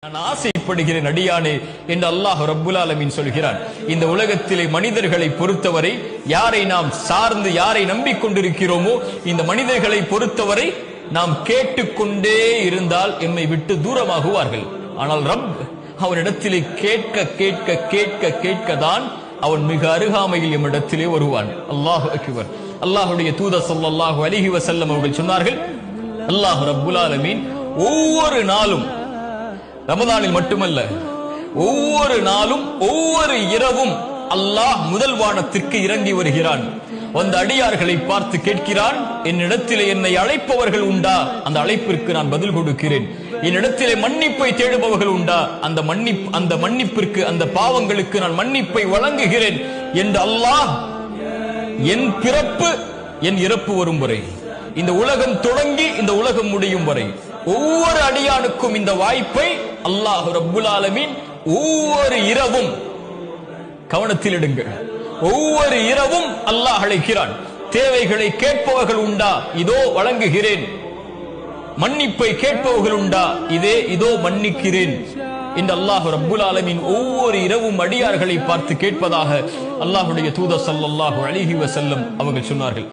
நான் ஆசைப்படுகிறேன் அடியானே என்று அல்லாஹ் ரப்புல் ஆலமீன் சொல்கிறான். இந்த உலகத்திலே மனிதர்களை பொறுத்தவரை யாரை நாம் சார்ந்து யாரை நம்பிக்கொண்டிருக்கிறோமோ இந்த மனிதர்களை பொறுத்தவரை நாம் கேட்டுக்கொண்டே இருந்தால் எம்மை விட்டு தூரமாகுவார்கள். ஆனால் ரப் அவனிடத்திலே கேட்க கேட்க கேட்க கேட்கதான் அவன் மிக அருகாமையில் எம்மிடத்திலே வருவான். அல்லாஹு அக்பர். அல்லாஹ்வுடைய தூதர் ஸல்லல்லாஹு அலைஹி வஸல்லம் அவர்கள் சொன்னார்கள், அல்லாஹ் ரப்புல் ஆலமீன் ஒவ்வொரு நாளும், ரமதானில் மட்டுமல்ல, ஒவ்வொரு நாளும் ஒவ்வொரு இரவும் அல்லாஹ் முதல் வானத்திற்கு இறங்கி வருகிறான். அந்த அடியார்களை பார்த்து கேட்கிறான், என்னிடத்திலே என்னை அழைப்பவர்கள் உண்டா? அந்த அழைப்பிற்கு நான் பதில் கொடுக்கிறேன். என்னிடத்திலே மன்னிப்பை தேடுபவர்கள் உண்டா? அந்த மன்னிப்பிற்கு, அந்த பாவங்களுக்கு நான் மன்னிப்பை வழங்குகிறேன் என்று அல்லாஹ் என் பிறப்பு என் இறப்பு வரும் வரை, இந்த உலகம் தொடங்கி இந்த உலகம் முடியும் வரை ஒவ்வொரு அடியானுக்கும் இந்த வாய்ப்பை அல்லாஹ் ரப்புல் ஆலமீன் ஒவ்வொரு இரவும், கவனத்தில் எடுங்கள், ஒவ்வொரு இரவும் அல்லாஹ் அழைக்கிறான். தேவைகளை கேட்பவர்கள் உண்டா? இதோ வழங்குகிறேன். மன்னிப்பை கேட்பவர்கள் உண்டா? இதோ மன்னிக்கிறேன் என்று அல்லாஹ் ரப்புல் ஆலமீன் ஒவ்வொரு இரவும் அடியார்களை பார்த்து கேட்பதாக அல்லாஹ்வுடைய தூதர் ஸல்லல்லாஹு அலைஹி வஸல்லம் அவர்கள் சொன்னார்கள்.